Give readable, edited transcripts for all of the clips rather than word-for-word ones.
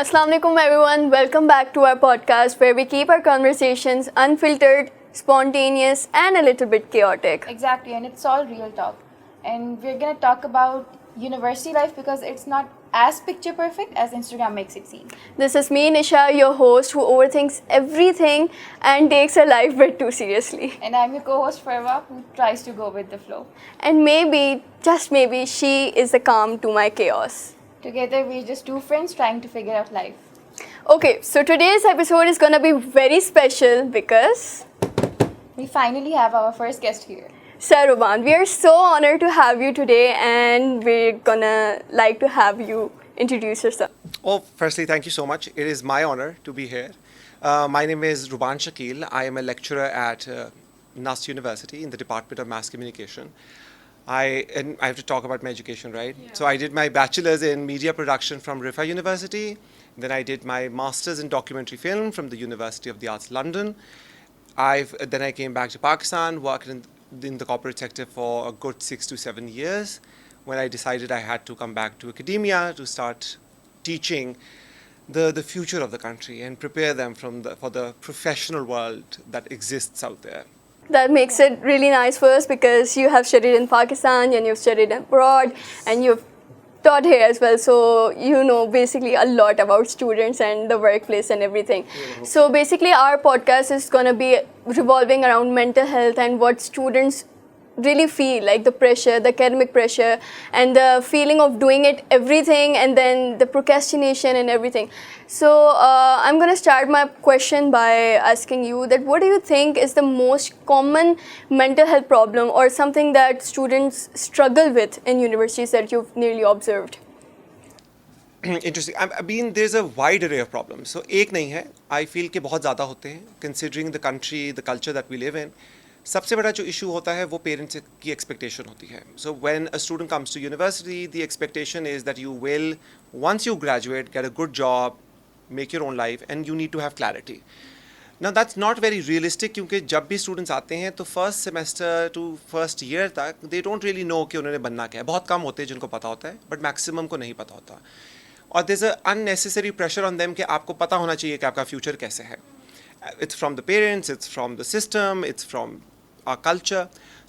Assalamu alaikum everyone, welcome back to our podcast where we keep our conversations unfiltered, spontaneous and a little bit chaotic. Exactly, and it's all real talk. And we're gonna talk about university life because it's not as picture perfect as Instagram makes it seem. This is me Nisha, your host who overthinks everything and takes her life bit too seriously. And I'm your co-host Farwa, who tries to go with the flow. And maybe, just maybe, she is the calm to my chaos. Together, we're just two friends trying to figure out life. Okay, so today's episode is gonna be very special because We finally have our first guest here. Saruban, we are so honored to have you today and we're gonna like to have you introduce yourself. Well, firstly, thank you so much. It is my honor to be here. My name is Ruban Shakil. I am a lecturer at NUST University in the Department of Mass Communication. And I have to talk about my education, right? Yeah. So I did my bachelor's in media production from Rifa University. Then I did my master's in documentary film from the University of the Arts London. Then I came back to Pakistan, worked in the corporate sector for a good 6 to 7 years. When I decided I had to come back to academia to start teaching the future of the country and prepare them for the professional world that exists out there. That makes it really nice for us because you have studied in Pakistan and you've studied abroad and you've taught here as well. So you know basically a lot about students and the workplace and everything. So basically our podcast is going to be revolving around mental health and what students really feel, like the pressure, the academic pressure and the feeling of doing it everything and then the procrastination and everything. So I'm going to start my question by asking you that what do you think is the most common mental health problem or something that students struggle with in universities that you've nearly observed? Interesting. I mean, there's a wide array of problems. So एक नहीं है. I feel कि बहुत ज़्यादा होते हैं considering the country, the culture that we live in. सबसे बड़ा जो इशू होता है वो पेरेंट्स की एक्सपेक्टेशन होती है. So when a student comes to university the expectation is that you will once you graduate get a good job, make your own life and you need to have clarity. Now that's not very realistic क्योंकि जब भी students आते हैं तो first semester to first year तक they don't really no कि उन्होंने बनना क्या है. बहुत कम होते हैं जिनको पता होता है बट मैक्सिमम को नहीं पता होता. और there is a unnecessary pressure on them कि आपको पता होना चाहिए कि आपका फ्यूचर कैसे है. It's from the parents, it's from the system, it's from our culture.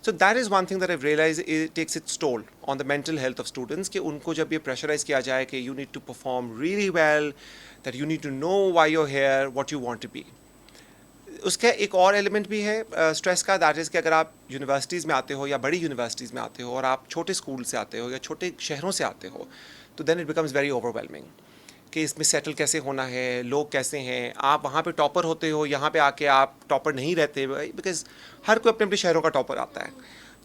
So that is one thing that I've realized, it takes its toll on the mental health of students कि उनको जब ये pressurize किया जाए कि you need to perform really well, that you need to know why you're here, what you want to be. उसका एक और एलिमेंट भी है स्ट्रेस का, दैट इज़ कि अगर आप यूनिवर्सिटीज़ में आते हो या बड़ी यूनिवर्सिटीज़ में आते हो और आप छोटे स्कूल से आते हो या छोटे शहरों से आते हो तो then it becomes very overwhelming कि इसमें सेटल कैसे होना है, लोग कैसे हैं. आप वहाँ पे टॉपर होते हो, यहाँ पे आके आप टॉपर नहीं रहते बिकॉज हर कोई अपने अपने शहरों का टॉपर आता है.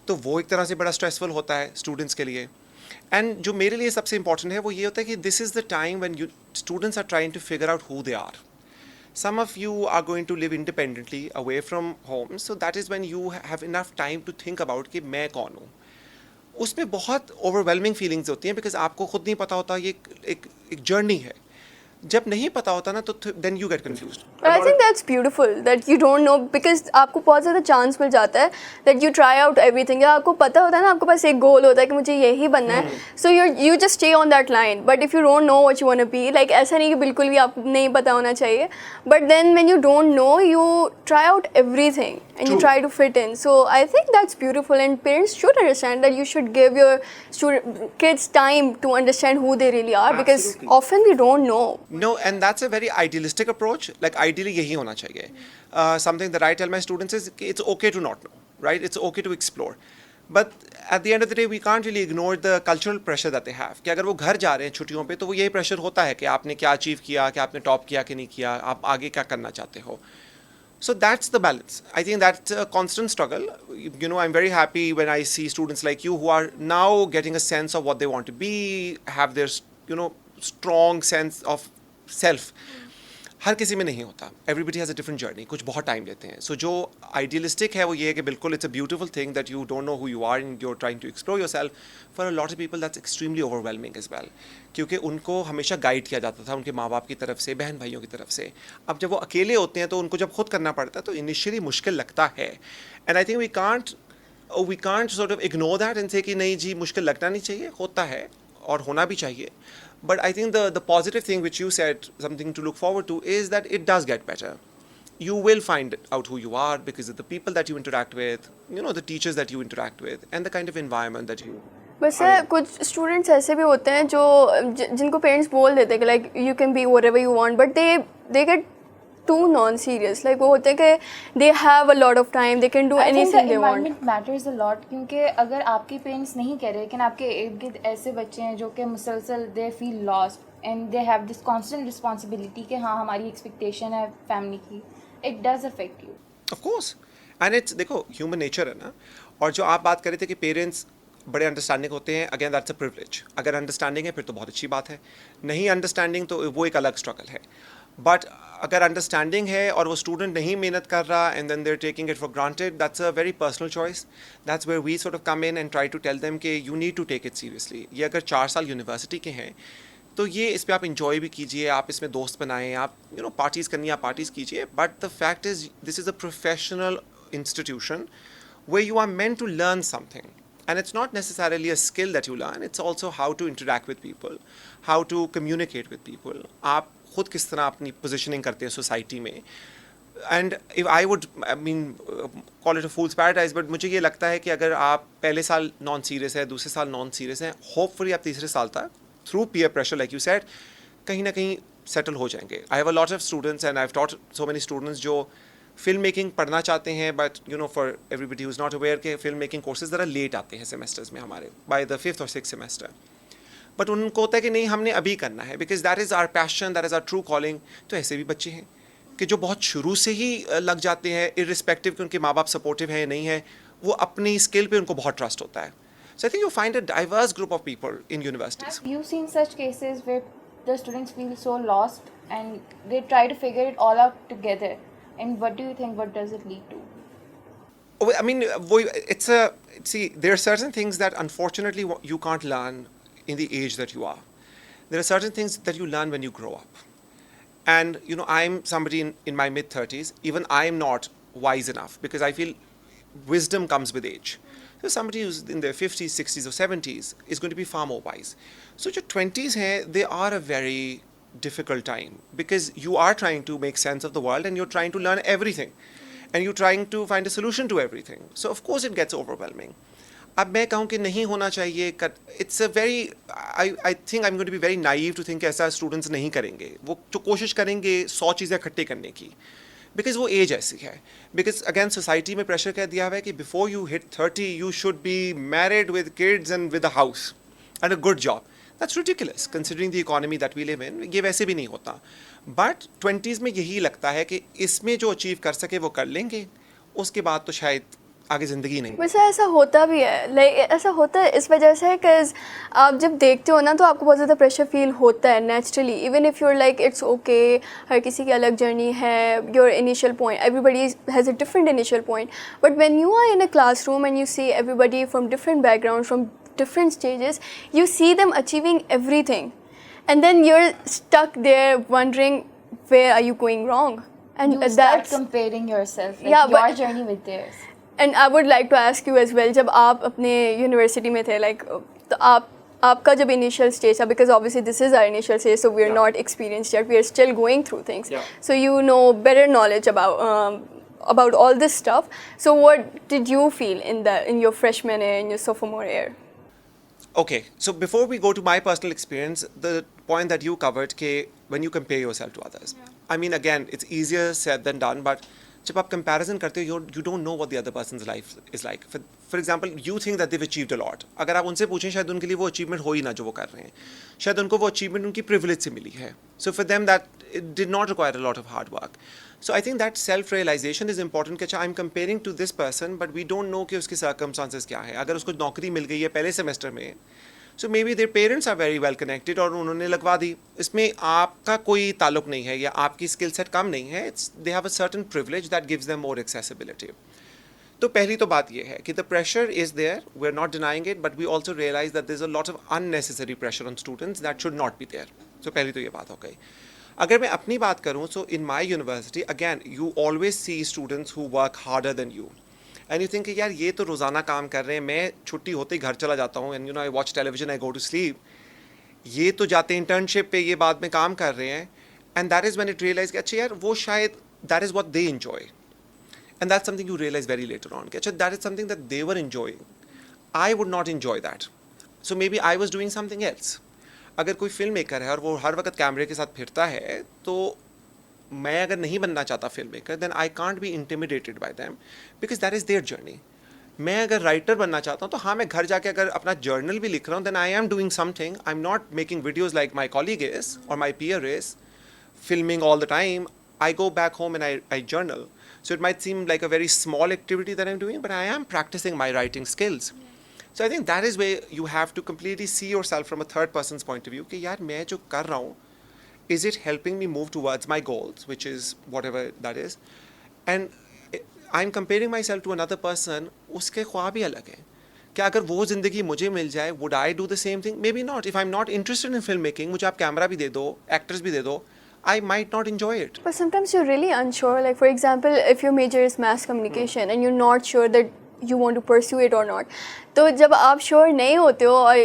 तो वो एक तरह से बड़ा स्ट्रेसफुल होता है स्टूडेंट्स के लिए. एंड जो मेरे लिए सबसे इंपॉर्टेंट है वो ये होता है कि this is the time when you students are trying to figure out who they are. Some of you are going to live independently away from home, so that is when you have enough time to think about कि मैं कौन हूँ. उसमें बहुत overwhelming feelings होती हैं because आपको खुद नहीं पता होता ये एक जर्नी है. जब नहीं पता होता ना तो then you get confused. I think that's beautiful that you don't know because आपको बहुत ज़्यादा चांस मिल जाता है that you try out everything. या आपको पता होता है ना, आपके पास एक गोल होता है कि मुझे यही बनना है, so you just stay on that line. But if you don't know what you want to be, like ऐसा नहीं कि बिल्कुल भी आपको नहीं पता होना चाहिए, but then when you don't know you try out everything and you try to fit in. So I think that's beautiful and parents should understand that you should give your kids time to understand who they really are. Absolutely. Because often we don't know. No, and that's a very idealistic approach. Like ideally यही होना चाहिए. Something that I tell my students is it's okay to not know, right? It's okay to explore. But at the end of the day, we can't really ignore the cultural pressure that they have. कि अगर वो घर जा रहे हैं छुट्टियों पे तो वो यही प्रेशर होता है कि आपने क्या अचीव किया, कि आपने टॉप किया कि नहीं किया, आप आगे क्या करना चाहते हो. So that's the balance. I think that's a constant struggle. You know, I'm very happy when I see students like you who are now getting a sense of what they want to be, have their, you know, strong sense of self. हर किसी में नहीं होता. Everybody has a different journey. कुछ बहुत time लेते हैं. So जो idealistic है वो ये है कि बिल्कुल it's a beautiful thing that you don't know who you are and you're trying to explore yourself. For a lot of people that's extremely overwhelming as well. क्योंकि उनको हमेशा गाइड किया जाता था उनके माँ बाप की तरफ से, बहन भाइयों की तरफ से. अब जब वो अकेले होते हैं तो उनको जब खुद करना पड़ता है तो इनिशियली मुश्किल लगता है. And I think we can't sort of ignore that and say कि नहीं जी मुश्किल लगना नहीं चाहिए, होता है और होना भी चाहिए. But I think the positive thing which you said, something to look forward to, is that it does get better. You will find out who you are because of the people that you interact with, the teachers that you interact with, and the kind of environment that you. वैसे कुछ students ऐसे भी होते हैं जो जिनको parents बोल देते हैं कि like you can be whatever you want, but they get too non serious. Like वो होते हैं कि they have a lot of time, they can do anything they want. Environment matters a lot, क्योंकि अगर आपके पेरेंट्स नहीं कह रहे लेकिन आपके इर्द गिर्द ऐसे बच्चे हैं जो कि मुसलसल they feel lost and they have this constant responsibility कि हाँ हमारी एक्सपेक्टेशन है फैमिली की, it does affect you. Of course, and it's, देखो ह्यूमन नेचर है ना. और जो आप बात कर रहे थे कि पेरेंट्स बड़े अंडरस्टैंडिंग होते हैं, अगेन दैट्स अ प्रिविलेज. अगर अंडरस्टैंडिंग है फिर तो बहुत अच्छी बात है, नहीं अंडरस्टैंडिंग तो वो एक अलग स्ट्रगल है. बट अगर अंडरस्टैंडिंग है और वो स्टूडेंट नहीं मेहनत कर रहा and then they are taking it for granted, that's a very personal choice. That's where we sort of come in and try to tell them कि you need to take it seriously. ये अगर 4 साल university के हैं तो ये इस पर आप इंजॉय भी कीजिए, आप इसमें दोस्त बनाएं, आप पार्टीज़ करनी है आप पार्टीज़ कीजिए. But the fact is this is a professional institution where you are meant to learn something. And it's not necessarily a skill that you learn, it's also how to interact with people, how to communicate with people. आप खुद किस तरह अपनी positioning करते हैं society में. And if I would, call it a fool's paradise, but मुझे ये लगता है कि अगर आप पहले साल नॉन सीरियस है, दूसरे साल नॉन सीरियस है, होपफुली आप तीसरे साल तक through peer pressure like you said कहीं ना कहीं सेटल हो जाएंगे. I have a lot of students and I've taught so many students जो फिल्म मेकिंग पढ़ना चाहते हैं, but for everybody who is not aware के फिल्म मेकिंग कोर्सेज ज़रा लेट आते हैं सेमेस्टर्स में हमारे, बाय द 5th और 6th सेमेस्टर. बट उनको होता है कि नहीं हमने अभी करना है because that is our passion, that is our true calling. तो ऐसे भी बच्चे हैं कि जो बहुत शुरू से ही लग जाते हैं, इर्रिस्पेक्टिव कि उनके माँ बाप सपोर्टिव हैं या नहीं है, वो अपनी स्किल पे उनको बहुत ट्रस्ट होता है. So I think you find a diverse group of people in universities. Have you seen such cases where the students feel so lost and they try to figure it all out together? And what do you think, what does it lead to? See, there are certain things that unfortunately you can't learn in the age that you are. There are certain things that you learn when you grow up. And, I'm somebody in my mid-30s, even I'm not wise enough because I feel wisdom comes with age. So somebody who's in their 50s, 60s or 70s is going to be far more wise. So your 20s hain, they are a very difficult time because you are trying to make sense of the world and you're trying to learn everything and you're trying to find a solution to everything. So of course it gets overwhelming. अब मैं कहूँ कि नहीं होना चाहिए, it's a very, I think I'm going to be very naive to think ऐसा students नहीं करेंगे. वो जो कोशिश करेंगे 100 चीज़ें इकट्ठे करने की because वो एज ऐसी है. because again society में प्रेशर कह दिया हुआ है कि before you hit 30 you should be married with kids and with a house and a good job. That's ridiculous considering the economy that we live in. ये वैसे भी नहीं होता. But 20s में यही लगता है कि इसमें जो अचीव कर सके वो कर लेंगे, उसके बाद तो शायद आगे ज़िंदगी नहीं. वैसे ऐसा होता भी है, लाइक ऐसा होता है इस वजह से बिकॉज आप जब देखते हो ना तो आपको बहुत ज़्यादा प्रेशर फील होता है naturally. Even if you're like it's okay, हर किसी की अलग जर्नी है, your initial point, everybody has a different initial point. But when you are in a classroom and you see everybody from different background, from different stages, you see them achieving everything and then you're stuck there wondering where are you going wrong, and You start comparing yourself, like Yeah, your but- journey with theirs. and I would like to ask you as well, जब आप अपने university में थे like तो आपका जब initial stage था, because obviously this is our initial stage so we are not experienced yet, we are still going through things. So you know better knowledge about all this stuff. So what did you feel in your freshman year, in your sophomore year? Okay, so before we go to my personal experience, the point that you covered, ke when you compare yourself to others, I mean, again, it's easier said than done, but जब आप comparison करते हो, you don't know what the other person's life is like. For example, you think that they've achieved a lot. अगर आप उनसे पूछें शायद उनके लिए वो achievement हो ही ना जो वो कर रहे हैं. शायद उनको वो achievement उनकी privilege से मिली है. So for them that it did not require a lot of hard work. So I think that self-realization is important कि अच्छा I'm comparing to this person but we don't know कि उसकी circumstances क्या है. अगर उसको नौकरी मिल गई है पहले सेमेस्टर में, so maybe their parents are very well connected और उन्होंने लगवा दी. इसमें आपका कोई ताल्लुक नहीं है या आपकी स्किल सेट कम नहीं है. They have a certain privilege that gives them more accessibility. तो पहली तो बात ये है कि the pressure is there, we're not denying it, but we also realize that there's a lot of unnecessary pressure on students that should not be there. So पहली तो ये बात हो गई. अगर मैं अपनी बात करूँ, so in my university, again, you always see students who work harder than you. And you think यार ये तो रोज़ाना काम कर रहे हैं, मैं छुट्टी होते ही घर चला जाता हूँ and I watch television, I go to sleep. ये तो जाते इंटर्नशिप पे, ये बाद में काम कर रहे हैं, and that is when it realise कि अच्छा यार वो शायद that is what they enjoy, and that's something you realise very later on कि अच्छा that is something that they were enjoying, I would not enjoy that, so maybe I was doing something else. अगर कोई film maker है और वो हर वक्त कैमरे के साथ फिरता है, तो मैं अगर नहीं बनना चाहता film maker, then I can't be intimidated by them because that is their journey. मैं अगर राइटर बनना चाहता हूँ तो हाँ, मैं घर जाके अगर अपना जर्नल भी लिख रहा हूँ, then I am doing something. I am not making videos like my colleague is और my peer is filming all the time. I go back home and I journal. So it might seem like a very small activity that I'm doing, but I am practicing my writing skills. So I think that is where you have to completely see yourself from a third person's point of view कि यार मैं जो कर रहा हूँ, is it helping me move towards my goals, which is whatever that is, and I'm comparing myself to another person. उसके ख्वाब ही अलग हैं. क्या अगर वो ज़िंदगी मुझे मिल जाए, would I do the same thing? Maybe not. If I'm not interested in filmmaking, मुझे आप कैमरा भी दे दो, एक्टर्स भी दे दो, I might not enjoy it. But sometimes you're really unsure. Like for example, if your major is mass communication and you're not sure that you want to pursue it or not, तो जब आप sure नहीं होते हो और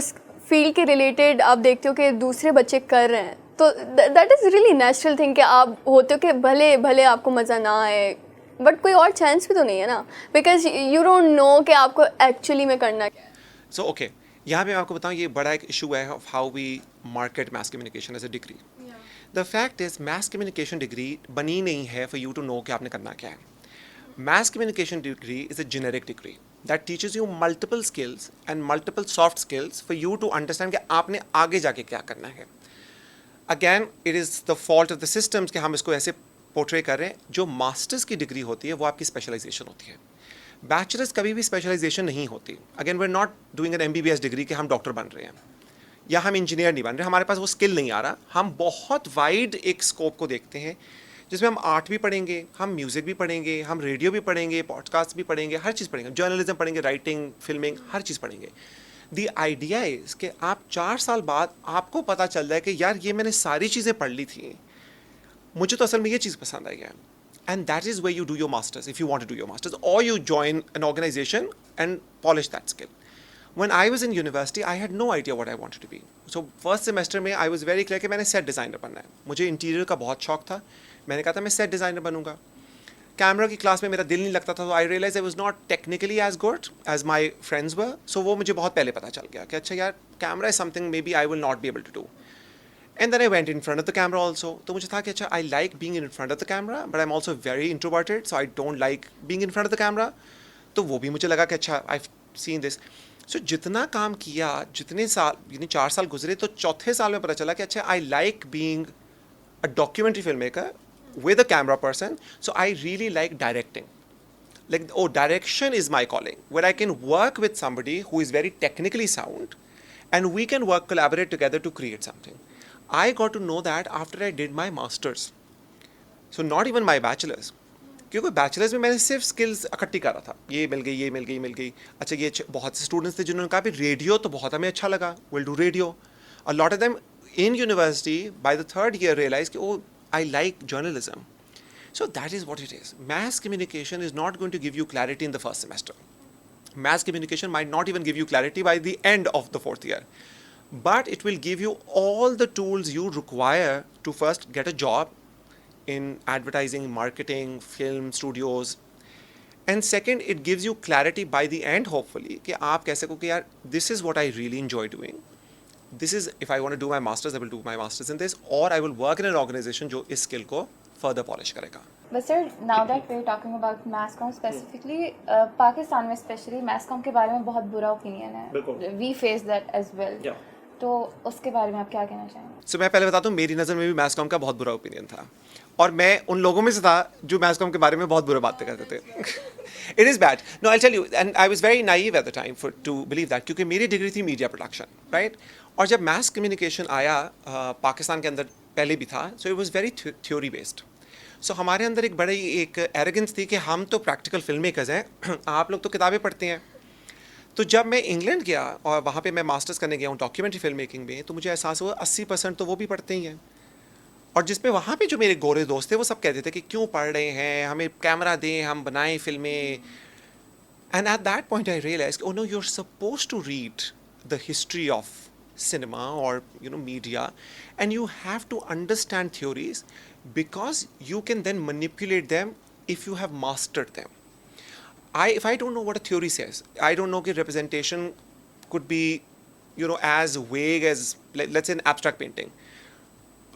उस field के related आप देखते हो कि दूसरे बच्चे कर रहे हैं, तो that is really natural thing कि आप होते हो कि भले भले आपको मज़ा ना आए, बट कोई और चांस भी तो नहीं है ना, बिकॉज यू डोंट नो कि आपको एक्चुअली में करना क्या है. So okay, यहाँ पे मैं आपको बताऊँ, ये बड़ा एक इशू है of how we market mass communication as a degree. The fact is, mass communication degree बनी नहीं है for you to know कि आपने करना क्या है. Mass communication degree is a generic degree that teaches you multiple skills and multiple soft skills for you to understand कि आपने आगे जाके क्या करना है. Again, it is the fault of the systems कि हम इसको ऐसे पोर्ट्रे कर रहे हैं. जो मास्टर्स की डिग्री होती है वो आपकी स्पेशलाइजेशन होती है. बैचलर्स कभी भी स्पेशलाइजेशन नहीं होती. Again we are not doing an MBBS degree कि हम डॉक्टर बन रहे हैं या हम इंजीनियर नहीं बन रहे, हमारे पास वो स्किल नहीं आ रहा. हम बहुत वाइड एक स्कोप को देखते हैं जिसमें हम आर्ट भी पढ़ेंगे, हम म्यूज़िक भी पढ़ेंगे, हम रेडियो भी पढ़ेंगे, पॉडकास्ट भी पढ़ेंगे, हर चीज़ पढ़ेंगे, जर्नलिज्म पढ़ेंगे, राइटिंग, फिल्मिंग, हर चीज़ पढ़ेंगे. दी आइडिया इज़ कि आप 4 साल बाद आपको पता चल जाए कि यार ये मैंने सारी चीज़ें पढ़ ली थी, मुझे तो असल में ये चीज़ पसंद आई है. And that is where you do your masters, if you want to do your masters, or you join an organization and polish that skill. When I was in university, I had no idea what I wanted to be. So first semester में I was very clear कि मैंने set designer बनना है. मुझे interior का बहुत शौक था. मैंने कहा था मैं set designer बनूंगा. कैमरा की क्लास में मेरा दिल नहीं लगता था, तो I realized I was not technically as good as my friends were. So वो मुझे बहुत पहले पता चल गया कि अच्छा यार camera is something maybe I will not be able to do. And then I went in front of the camera also. तो मुझे था कि अच्छा I like being in front of the camera, but I'm also very introverted, so I don't like being in front of the camera. तो वो भी मुझे लगा कि अच्छा I've seen this. So जितना काम किया, जितने साल यानी 4 साल गुजरे, तो चौथे साल में पता चला कि अच्छा I like being a documentary filmmaker with a camera person, so I really like directing. Like, oh, direction is my calling, where I can work with somebody who is very technically sound, and we can collaborate together to create something. I got to know that after I did my masters. So not even my bachelor's. क्योंकि bachelors में मैंने सिर्फ skills इकट्ठी करा था, ये मिल गई, ये मिल गई, मिल गई. अच्छा ये बहुत से स्टूडेंट्स थे जिन्होंने कहा भी रेडियो तो बहुत हमें अच्छा लगा, will do radio. A lot of them in university by the third year realize कि oh I like journalism. So that is what it is. Mass communication is not going to give you clarity in the first semester. Mass communication might not even give you clarity by the end of the 4th year. But it will give you all the tools you require to first get a job in advertising, marketing, film studios. And second, it gives you clarity by the end, hopefully, कि आप कैसे को कि यार this is what I really enjoy doing. This is, if I want to do my masters, I will do my masters in this, or I will work in an organization जो इस skill को further polish करेगा. But sir, now that we're talking about mass-com specifically, Pakistan में especially mass-com के बारे में बहुत बुरा opinion है. बिल्कुल. We face that as well. Yeah. तो उसके बारे में आप क्या कहना चाहेंगे? So मैं पहले बताता हूँ, मेरी नज़र में भी मैस कॉम का बहुत बुरा ओपिनियन था, और मैं उन लोगों में से था जो मैस कॉम के बारे में बहुत बुरा बातें करते थे. It is bad. No, I'll tell you, and I was very naive at the time to believe that, क्योंकि मेरी डिग्री थी मीडिया प्रोडक्शन, राइट. और जब मैस कम्युनिकेशन आया पाकिस्तान के अंदर पहले भी था, so it was very theory based. सो हमारे अंदर एक बड़ी एक एरोगेंस थी कि हम तो प्रैक्टिकल फिल्म मेकर्स हैं, आप लोग तो किताबें पढ़ते हैं. तो जब मैं इंग्लैंड गया और वहाँ पे मैं मास्टर्स करने गया हूँ डॉक्यूमेंट्री फिल्म मेकिंग में, तो मुझे एहसास हुआ 80% तो वो भी पढ़ते ही हैं. और जिसमें वहाँ पे जो मेरे गोरे दोस्त थे वो सब कहते थे कि क्यों पढ़ रहे हैं, हमें कैमरा दें, हम बनाएं फिल्में. And at that point I realise, oh no, you are suppose to read the history of cinema or media, and you have to understand theories because you can then manipulate them if you have mastered them. If I don't know what a theory says, I don't know that representation could be as vague as let's say an abstract painting,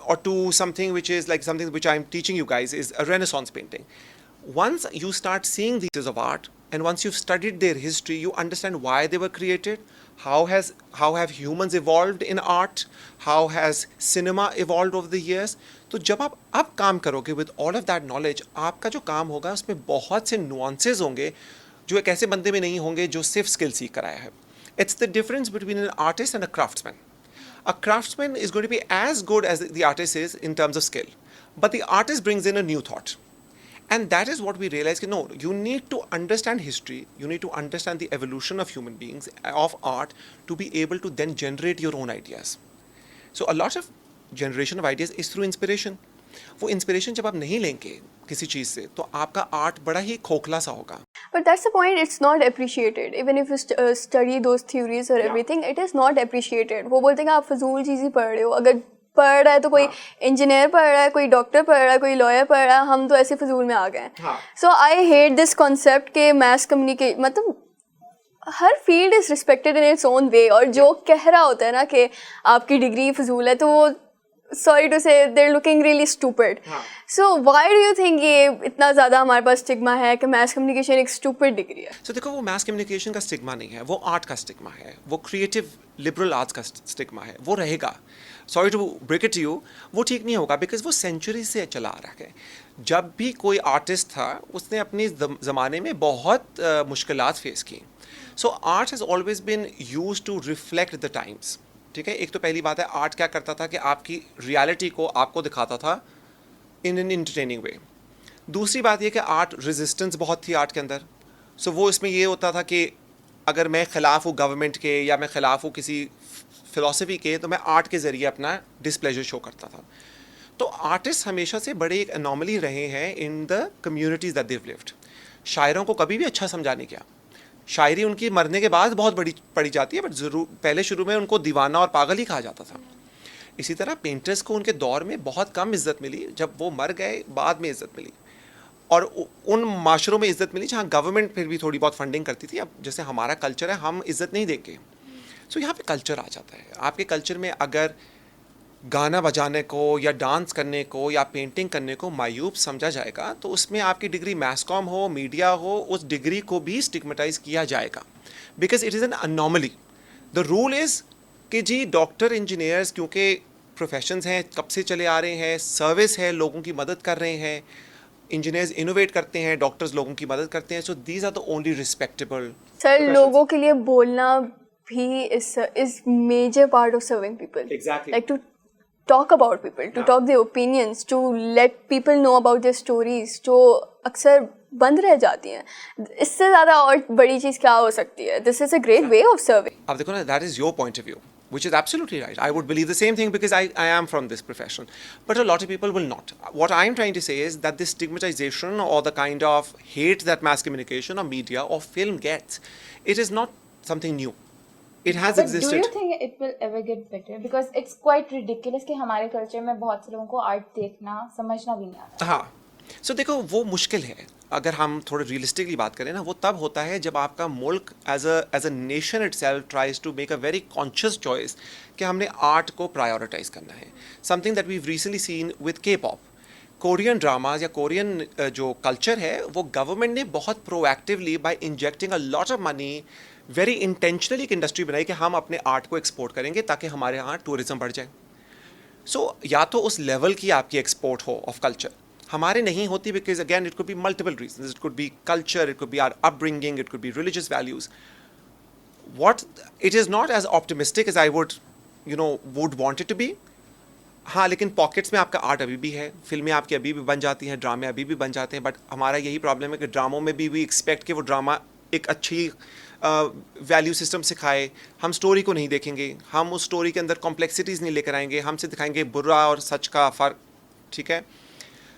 or to something which is like something which I'm teaching you guys is a Renaissance painting. Once you start seeing these pieces of art, and once you've studied their history, you understand why they were created, how have humans evolved in art, how has cinema evolved over the years. तो जब आप अब काम करोगे with all of that knowledge, आपका जो काम होगा उसमें बहुत से nuances होंगे जो एक ऐसे बंदे में नहीं होंगे जो सिर्फ स्किल सीख कर आया है. It's the difference between an artist and a craftsman. A craftsman is going to be as good as the artist is in terms of skill, but the artist brings in a new thought. And that is what we realize, no, you need to understand history, you need to understand the evolution of human beings, of art, to be able to then generate your own ideas. So a lot of generation of ideas is through inspiration. वो inspiration जब आप नहीं लेंगे किसी चीज़ से, तो आपका art बड़ा ही खोखला सा होगा. But that's the point, it's not appreciated. Even if you study those theories or everything, it is not appreciated. वो बोलते हैं कि आप फजूल चीज़ ही पढ़ रहे हो. अगर पढ़ रहा है तो कोई इंजीनियर पढ़ रहा है, कोई डॉक्टर पढ़ रहा है, कोई लॉयर पढ़ रहा है, हम तो ऐसे फजूल में आ गए. So I hate this concept के मास कम्युनिकेट, मतलब हर field is respected in its own way. और जो कह रहा होता है ना कि आपकी डिग्री फजूल है, तो वो sorry to say they're looking really stupid. So why do you think ये इतना ज़्यादा हमारे पास स्टिग्मा है कि mass communication एक stupid डिग्री है? So देखो, वो mass communication का स्टिग्मा नहीं है, वो आर्ट का स्टिग्मा है, वो क्रिएटिव लिबरल आर्ट्स का स्टिग्मा है, वो रहेगा. Sorry to break it you, वो ठीक नहीं होगा बिकॉज वो सेंचुरी से चला आ रहा है. जब भी कोई आर्टिस्ट था उसने अपने ज़माने में बहुत मुश्किलात फेस की. So art has always been used to reflect the times. ठीक है, एक तो पहली बात है, आर्ट क्या करता था कि आपकी रियलिटी को आपको दिखाता था इन एन इंटरटेनिंग वे. दूसरी बात ये कि आर्ट रेजिस्टेंस बहुत थी आर्ट के अंदर. सो वो इसमें ये होता था कि अगर मैं ख़िलाफ़ हूँ गवर्नमेंट के या मैं ख़िलाफ़ हूँ किसी फ़िलासफ़ी के, तो मैं आर्ट के ज़रिए अपना डिसप्लेजर शो करता था. तो आर्टिस्ट हमेशा से बड़े एक एनॉमली रहे हैं in the communities that they've lived. शायरों को कभी भी अच्छा समझा नहीं गया. शायरी उनकी मरने के बाद बहुत बड़ी पड़ी जाती है, बट ज़रूर पहले शुरू में उनको दीवाना और पागल ही कहा जाता था. इसी तरह पेंटर्स को उनके दौर में बहुत कम इज़्ज़त मिली, जब वो मर गए बाद में इज़्ज़त मिली. और उन माशरों में इज़्ज़त मिली जहाँ गवर्नमेंट फिर भी थोड़ी बहुत फंडिंग करती थी. अब जैसे हमारा कल्चर है, हम इज़्ज़त नहीं देंगे. सो यहाँ पे कल्चर आ जाता है. आपके कल्चर में अगर गाना बजाने को या डांस करने को या पेंटिंग करने को मायूब समझा जाएगा, तो उसमें आपकी डिग्री मैस कॉम हो, मीडिया हो, उस डिग्री को भी स्टिग्मेटाइज किया जाएगा because it is an anomaly. The rule is कि जी डॉक्टर इंजीनियर्स क्योंकि प्रोफेशंस हैं, कब से चले आ रहे हैं, सर्विस है, लोगों की मदद कर रहे हैं, इंजीनियर्स इनोवेट करते हैं, डॉक्टर्स लोगों की मदद करते हैं. So these are the only respectable. Sir, लोगों के लिए बोलना भी is major part of serving people. Exactly. Like to talk about people, to talk their opinions, to let people know about their stories, जो अक्सर बंद रह जाती हैं. इससे ज़्यादा और बड़ी चीज़ क्या हो सकती है? This is a great way of serving. अब देखो ना, that is your point of view, which is absolutely right. I would believe the same thing because I am from this profession. But a lot of people will not. What I'm trying to say is that this stigmatization or the kind of hate that mass communication or media or film gets, it is not something new. It has But existed. do you think it will ever get better? Because it's quite ridiculous कि हमारे culture में बहुत से लोगों को art देखना समझना भी नहीं आता. हाँ, सो देखो वो मुश्किल है. अगर हम थोड़े रियलिस्टिकली बात करें ना, वो तब होता है जब आपका मुल्क as a nation itself tries to make a very conscious choice कि हमने आर्ट को प्रायोरिटाइज करना है. Something that we recently seen with K pop. Korean dramas या कोरियन जो कल्चर है, वो गवर्नमेंट ने बहुत proactively by injecting a lot of money very intentionally एक इंडस्ट्री बनाई कि हम अपने आर्ट को एक्सपोर्ट करेंगे ताकि हमारे यहाँ टूरिज्म बढ़ जाए. सो या तो उस लेवल की आपकी एक्सपोर्ट हो ऑफ कल्चर, हमारे नहीं होती because again it could be multiple reasons. It could be culture, it could be our upbringing, it could be religious values. What it is not as optimistic as I would want it to be. हाँ, लेकिन pockets में आपका art अभी भी है, फिल्में आपकी अभी भी बन जाती हैं, ड्रामे अभी भी बन जाते हैं. बट हमारा यही प्रॉब्लम है कि ड्रामों में भी वी एक्सपेक्ट कि वो ड्रामा एक अच्छी वैल्यू सिस्टम सिखाए. हम स्टोरी को नहीं देखेंगे, हम उस स्टोरी के अंदर कॉम्प्लेक्सिटीज़ नहीं लेकर आएंगे, हमसे दिखाएंगे बुरा और सच का फ़र्क. ठीक है.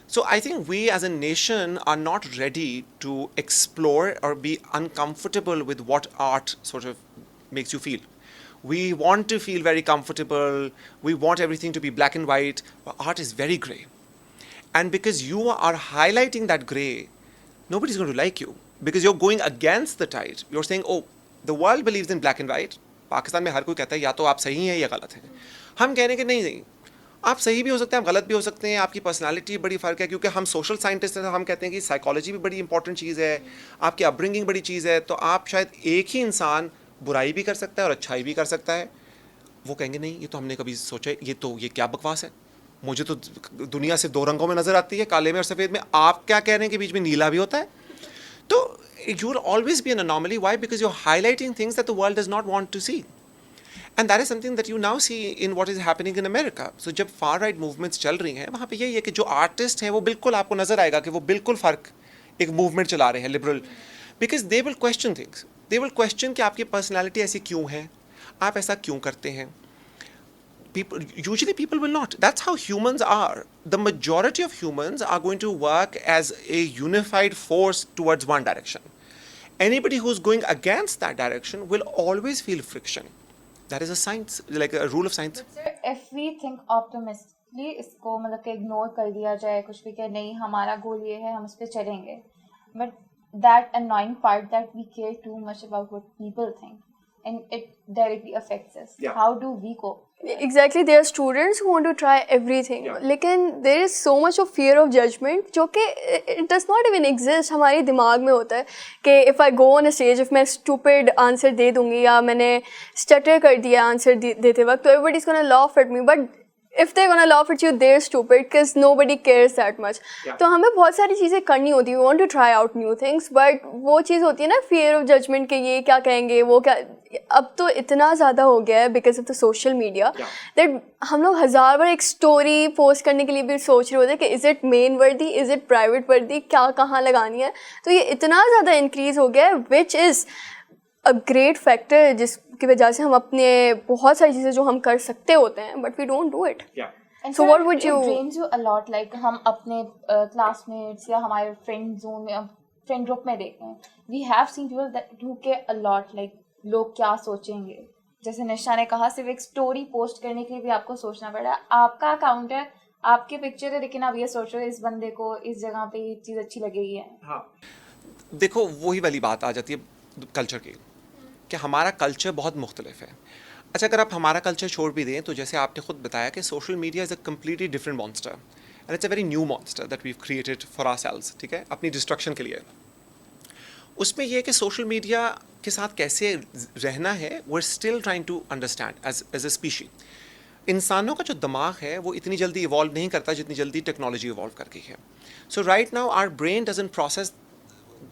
So I think we as a nation are not ready to explore or be uncomfortable with what art sort of makes you feel. We want to feel very comfortable. We want everything to be black and white. But art is very grey. And because you are highlighting that grey, nobody's going to like you. Because you're going against the tide. You're saying, oh, the world believes in black and white. Pakistan में हर कोई कहता है या तो आप सही हैं या गलत हैं. हम कहने के नहीं, आप सही भी हो सकते हैं, आप गलत भी हो सकते हैं. आपकी पर्सनालिटी बड़ी फ़र्क है, क्योंकि हम सोशल साइंटिस्ट हैं. हम कहते हैं कि साइकोलॉजी भी बड़ी इंपॉर्टेंट चीज़ है, आपकी अपब्रिंगिंग बड़ी चीज़ है. तो आप शायद एक ही इंसान बुराई भी कर सकता है और अच्छाई भी कर सकता है. वो कहेंगे नहीं, ये तो हमने कभी सोचा, ये क्या बकवास है. मुझे तो दुनिया सिर्फ 2 रंगों में नज़र आती है, काले में और सफ़ेद में. आप क्या कह रहे हैं कि बीच में नीला भी होता है. तो you will always be an anomaly. Why? Because you're highlighting things that the world does not want to see. And that is something that you now see in what is happening in America. So जब far right movements चल रही हैं, वहाँ पे यही है कि जो artist हैं वो बिल्कुल आपको नज़र आएगा कि वो बिल्कुल फ़र्क एक movement चला रहे हैं liberal. Because they will question things. They will question कि आपकी personality ऐसी क्यों है, आप ऐसा क्यों करते हैं. Usually people will not. That's how humans are. The majority of humans are going to work as a unified force towards one direction. Anybody who's going against that direction will always feel friction. That is a science, like a rule of science. But sir, if we think optimistically, इसको मतलब कि ignore कर दिया जाए, कुछ भी कि नहीं हमारा goal ये है, हम उस पे चलेंगे. But that annoying part that we care too much about what people think, and it directly affects us. Yeah. How do we cope? Exactly, there are students who want to try everything. Yeah. लेकिन there is so much of fear of judgment जो कि it does not even exist. हमारे दिमाग में होता है कि if I go on a stage, if मैं stupid answer दे दूँगी या मैंने stutter कर दिया answer देते वक्त, तो everybody is gonna laugh at me. But if they're gonna laugh at you, they're stupid because nobody cares that much. Yeah. तो हमें बहुत सारी चीज़ें करनी होती है. We want to try out new things, but वो चीज़ होती है ना fear of judgment कि ये क्या कहेंगे, वो क्या. अब तो इतना ज़्यादा हो गया है because of the social media that हम लोग 1000 बार एक स्टोरी पोस्ट करने के लिए भी सोच रहे होते हैं कि is it main वर्दी, is it private वर्दी, क्या कहाँ लगानी है. तो ये इतना ज़्यादा इंक्रीज़ हो गया है which is a great factor जिसकी वजह से हम अपने बहुत सारी चीज़ें जो हम कर सकते होते हैं but we don't do it. Yeah. And So sir, what would you- It drains you a lot. Like हम अपने classmates या हमारे friend zone में friend group में देखते हैं. We have seen people that do care a lot. Like लोग क्या सोचेंगे. जैसे निशा ने कहा सिर्फ एक स्टोरी पोस्ट करने के लिए भी आपको सोचना पड़ रहा है. आपका अकाउंट है, आपके पिक्चर है, लेकिन आप ये सोच रहे हो इस बंदे को इस जगह पे ये चीज़ अच्छी लगेगी है. हाँ. देखो वही वाली बात आ जाती है कल्चर की कि हमारा कल्चर बहुत मुख्तलिफ है. अच्छा, अगर आप हमारा कल्चर छोड़ भी दें तो जैसे आपने खुद बताया कि social media is a completely different monster and it's a very new monster that we have created for ourselves. ठीक है, अपनी डिस्ट्रक्शन के लिए. उसमें यह है कि सोशल मीडिया के साथ कैसे रहना है, we are still trying to understand as a species. इंसानों का जो दिमाग है वो इतनी जल्दी इवॉल्व नहीं करता जितनी जल्दी टेक्नोलॉजी इवॉल्व कर गई है. So right now our brain doesn't process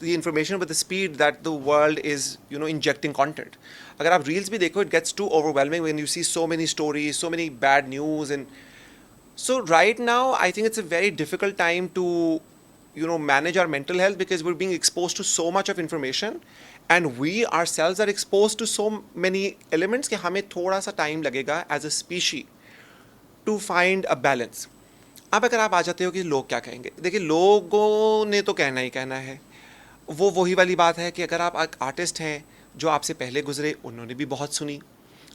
the information with the speed that the world is, injecting content. अगर आप reels भी देखो, it gets too overwhelming when you see so many stories, so many bad news. And so right now, I think it's a very difficult time to, manage our mental health because we're being exposed to so much of information and we ourselves are exposed to so many elements कि हमें थोड़ा सा time लगेगा as a species to find a balance. अब अगर आप आ जाते हो कि लोग क्या कहेंगे, देखिए लोगों ने तो कहना ही कहना है. वो वही वाली बात है कि अगर आप आर्टिस्ट हैं जो आपसे पहले गुजरे, उन्होंने भी बहुत सुनी,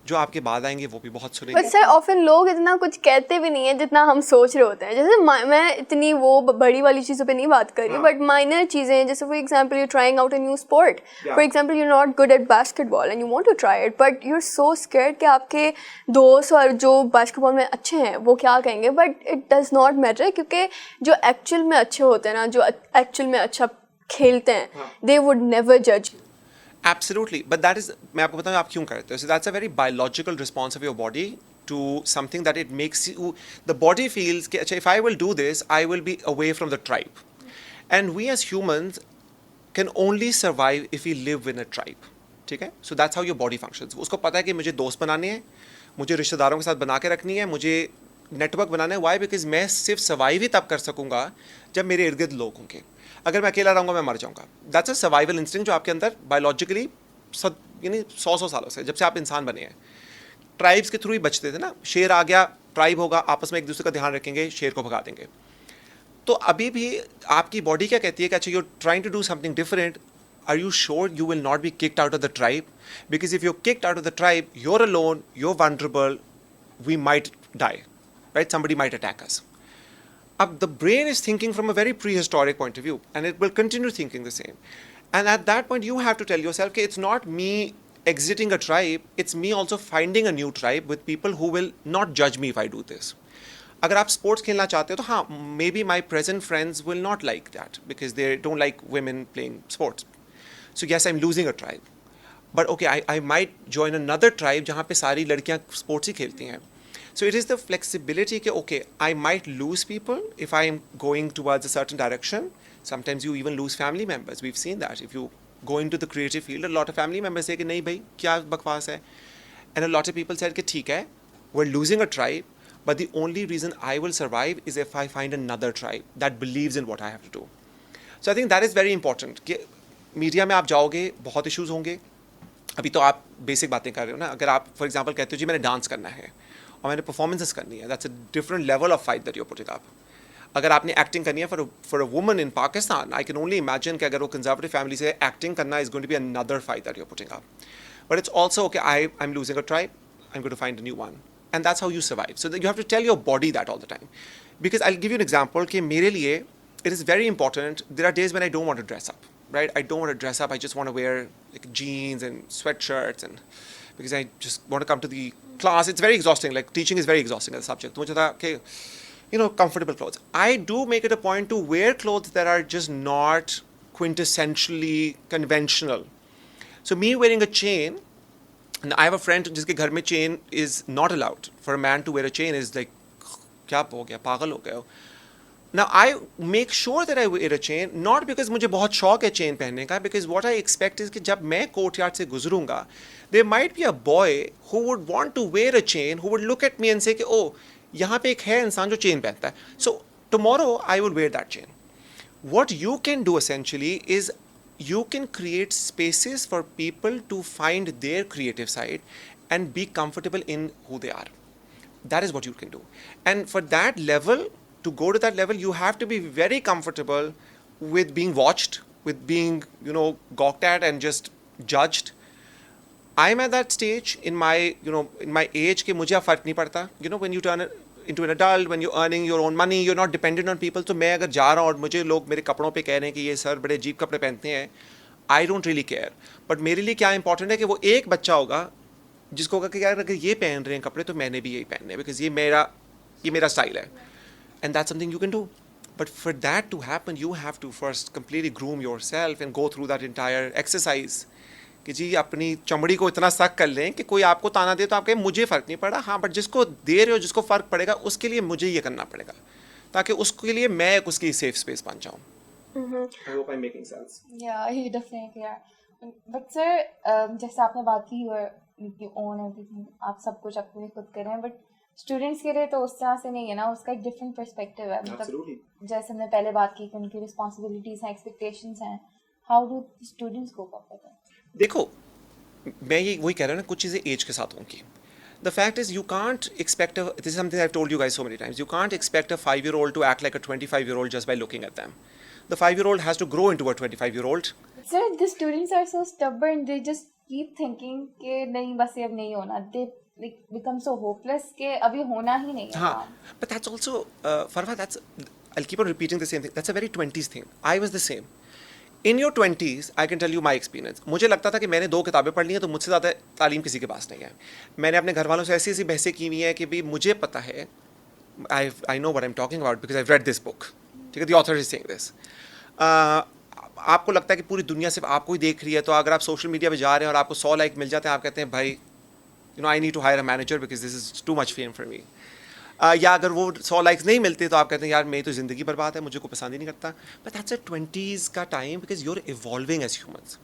जो आपके बाद आएंगे वो भी बहुत सुनेंगे. बट सर ऑफन लोग इतना कुछ कहते भी नहीं है जितना हम सोच रहे होते हैं. जैसे मैं इतनी वो बड़ी वाली चीज़ों पे नहीं बात कर रही, बट माइनर चीज़ें हैं. जैसे for example you trying out a new sport, for example you not good at basketball and you want to try it but you are so scared कि आपके दोस्त और जो बास्केटबॉल में अच्छे हैं वो क्या कहेंगे. But it does not matter क्योंकि जो एक्चुअल में अच्छे होते हैं ना, जो एक्चुअल में अच्छा खेलते हैं, दे वुड नेवर जज. Absolutely, but that is, मैं आपको बताऊँ आप क्यों करते हो. So that's a very biological response of your body to something that it makes you, the body feels कि अच्छा if I will do this, I will be away from the tribe. And we as humans can only survive if we live in a tribe. ठीक है, so that's how your body functions. उसको पता है कि मुझे दोस्त बनाने हैं, मुझे रिश्तेदारों के साथ बना के रखनी है, मुझे नेटवर्क बनाना है. वाई? बिकॉज मैं सिर्फ सर्वाइव ही तब कर सकूँगा जब मेरे इर्द गिर्द लोग होंगे. अगर मैं अकेला रहूँगा मैं मर जाऊँगा. दैट्स अ सर्वाइवल इंस्टिंक्ट जो आपके अंदर बायोलॉजिकली 100 सालों से, जब से आप इंसान बने हैं. ट्राइब्स के थ्रू ही बचते थे ना. शेर आ गया, ट्राइब होगा, आपस में एक दूसरे का ध्यान रखेंगे, शेर को भगा देंगे. तो अभी भी आपकी बॉडी क्या कहती है कि अच्छा you trying to do something different, are you sure you will not be kicked out of the tribe? Because if you're kicked out of the tribe, you're alone, you're vulnerable, we might die, right? Somebody might attack us. The brain is thinking from a very prehistoric point of view, and it will continue thinking the same. And at that point, you have to tell yourself, okay, it's not me exiting a tribe, it's me also finding a new tribe with people who will not judge me if I do this. अगर आप sports खेलना चाहते हो तो हाँ, may be my present friends will not like that because they don't like women playing sports. So yes, I'm losing a tribe. But okay, I might join another tribe जहाँ पे सारी लड़कियाँ स्पोर्ट्स ही खेलती हैं. So it is the flexibility कि okay, I might lose people if I am going towards a certain direction. Sometimes you even lose family members. We've seen that. If you go into the creative field, a lot of family members say कि नहीं भाई क्या बकवास है. And a lot of people said कि ठीक है, we're losing a tribe, but the only reason I will survive is if I find another tribe that believes in what I have to do. So I think that is very important कि media में आप जाओगे, बहुत issues होंगे. अभी तो आप basic बातें कर रहे हो ना. अगर आप फॉर एग्जांपल कहते हो जी मैंने डांस करना है और मैंने परफॉर्मेंसेस करनी है, that's a different level of fight that you are putting up. अगर आपने एक्टिंग करनी है for a woman in Pakistan, I can only imagine कि अगर वो कंजर्वेटिव फैमिली से एक्टिंग करना is going to be another fight that you are putting up. But it's also okay, I am losing a tribe, I am going to find a new one. And that's how you survive. So that you have to tell your body that all the time. Because I'll give you an example कि मेरे लिए it is very important. There are days when I don't want to dress up, right? I don't want to dress up. I just want to wear like jeans and sweatshirts, and because I just want to come to the class. It's very exhausting. Like teaching is very exhausting as a subject. तो मुझे था कि comfortable clothes. I do make it a point to wear clothes that are just not quintessentially conventional. So me wearing a chain. And I have a friend जिसके घर में chain is not allowed. For a man to wear a chain is like क्या हो गया, पागल हो गया हो. Now I make sure that I wear a chain not because मुझे बहुत शौक है chain पहनने का, because what I expect is कि जब मैं courtyard से गुजरूंगा, there might be a boy who would want to wear a chain, who would look at me and say कि oh यहाँ पे एक है इंसान जो chain पहनता है. So tomorrow I will wear that chain. What you can do essentially is you can create spaces for people to find their creative side and be comfortable in who they are. That is what you can do. And for that level, to go to that level, you have to be very comfortable with being watched, with being, gawked at and just judged. I'm at that stage in my, in my age कि मुझे अब फर्क नहीं पड़ता. When you turn into an adult, when you're earning your own money, you're not dependent on people. तो मैं अगर जा रहा हूँ और मुझे लोग मेरे कपड़ों पे कह रहे हैं कि ये सर बड़े अजीब कपड़े पहनते हैं, I don't really care. But मेरे लिए क्या important है कि वो एक बच्चा होगा जिसको होगा कि यार अगर ये पहन रहे हैं कपड़े तो मैंने भी यही पहनने हैं, because ये मेरा स्टाइल है. And that's something you can do. But for that to happen, you have to first completely groom yourself and go through that entire exercise. कि जी अपनी चमड़ी को इतना सख्त कर लें कि कोई आपको ताना दे तो आप कहें मुझे फ़र्क नहीं पड़ा. हाँ, बट जिसको दे रहे हो, जिसको फ़र्क पड़ेगा, उसके लिए मुझे ये करना पड़ेगा ताकि उसके लिए मैं उसकी सेफ स्पेस बन जाऊँ. I hope I'm making sense. Yeah, you definitely are. But sir, जैसे आपने बात की you own everything, आप सब कुछ अपने खुद कर रहे हैं, but स्टूडेंट्स के लिए तो उस तरह से नहीं है ना, उसका एक डिफरेंट पर्सपेक्टिव है. मतलब जैसे हमने पहले बात की कि उनकी रिस्पॉन्सिबिलिटीज हैं, एक्सपेक्टेशंस हैं. How do students cope up with that? देखो, मैं ये वही कह रहा हूँ ना, कुछ चीज़ें एज के साथ होंगी. The fact is, you can't expect this is something I've told you guys so many times. You can't expect a 5-year-old to act like a 25-year-old just by looking at them. The 5-year-old has to grow into a 25-year-old. Sir, the students are so stubborn. They just keep thinking कि नहीं बस ये अब नहीं होना. They like become so hopeless कि अभी होना ही नहीं है. हाँ, but that's also Farwa, I'll keep on repeating the same thing. That's a very 20s thing. I was the same. In your 20s, I can tell you my experience. मुझे लगता था कि मैंने 2 किताबें पढ़ ली हैं तो मुझसे ज़्यादा तालीम किसी के पास नहीं है. मैंने अपने घर वालों से ऐसी बहसें की हुई हैं कि भी मुझे पता है, I know what I'm talking about because I've read this book. ठीक है, the author is saying this. आपको लगता है कि पूरी दुनिया सिर्फ आपको ही देख रही है, तो अगर आप सोशल मीडिया पे जा रहे हैं और आपको 100 लाइक मिल जाते हैं, आप कहते हैं भाई I need to hire a manager because this is too much fame for me. या अगर वो 100 लाइक्स नहीं मिलते तो आप कहते हैं यार मेरी तो ज़िंदगी बर्बाद है, मुझे को पसंद ही नहीं करता. बट दैट्स अ 20s का time because you are evolving as humans.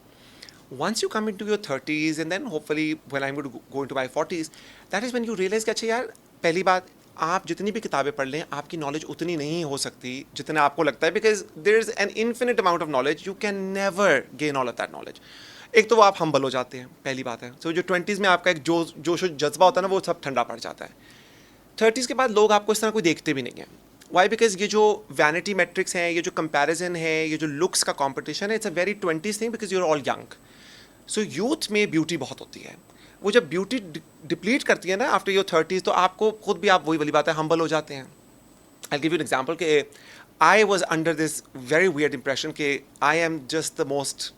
Once you come into your 30s and then hopefully when I'm going to go into my 40s, that is when you realize कि अच्छा यार, पहली बात, आप जितनी भी किताबें पढ़ लें आपकी नॉलेज उतनी नहीं हो सकती जितना आपको लगता है, because there is an infinite amount of knowledge. You can never gain all of that knowledge. एक तो वो आप हम्बल हो जाते हैं, पहली बात है. सो जो 20s में आपका एक जोश जज्बा होता है ना, वो सब ठंडा पड़ जाता है. 30s के बाद लोग आपको इस तरह कोई देखते भी नहीं है. वाई बिकॉज ये जो वैनिटी मेट्रिक्स हैं, ये जो कंपैरिजन है, ये जो लुक्स का कंपटीशन है, it's a very 20s thing because you are all young. So youth में ब्यूटी बहुत होती है. वो जब ब्यूटी डिप्लीट करती है ना आफ्टर योर 30s, तो आपको खुद भी, आप वही वाली बात है, हम्बल हो जाते हैं. I give you an example कि I was under this very weird impression कि I am just the most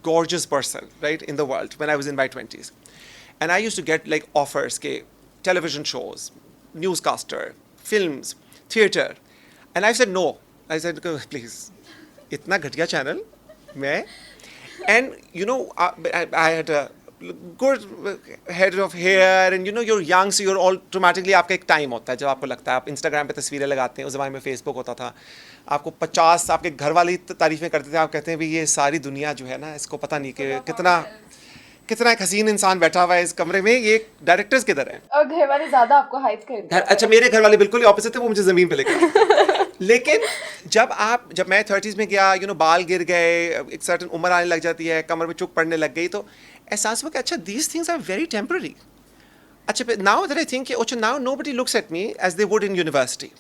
gorgeous person, right, in the world when I was in my 20s. And I used to get like offers ke television shows, newscaster, films, theater. And I said no. I said, please, itna ghatiya channel, main. And you know, I had a good head of hair, and you know, you're young, so you're automatically, आपका एक time होता है जब आपको लगता है, आप Instagram पे तस्वीरें लगाते हैं. उस ज़माने में फेसबुक होता था, आपको 50 आपके घर वाले तारीफ़ें करते थे, आप कहते हैं भाई ये सारी दुनिया जो है ना, इसको पता नहीं कि कितना एक हसीन इंसान बैठा हुआ है इस कमरे में, ये डायरेक्टर्स किधर हैं. और घर वाले ज़्यादा आपको हाइप करते हैं. अच्छा, मेरे घर वाले बिल्कुल ही ऑपोजिट थे, वो मुझे ज़मीन पे लेकर. लेकिन जब मैं 30s में गया, यू नो, बाल गिर गए, एक सर्टन उम्र आने लग जाती है, कमर में चुक पड़ने लग गई, तो एहसास हुआ कि अच्छा, these things are very temporary. अच्छा, नाउ दैट आई थिंक, अच्छा, now nobody looks at me as they would in university.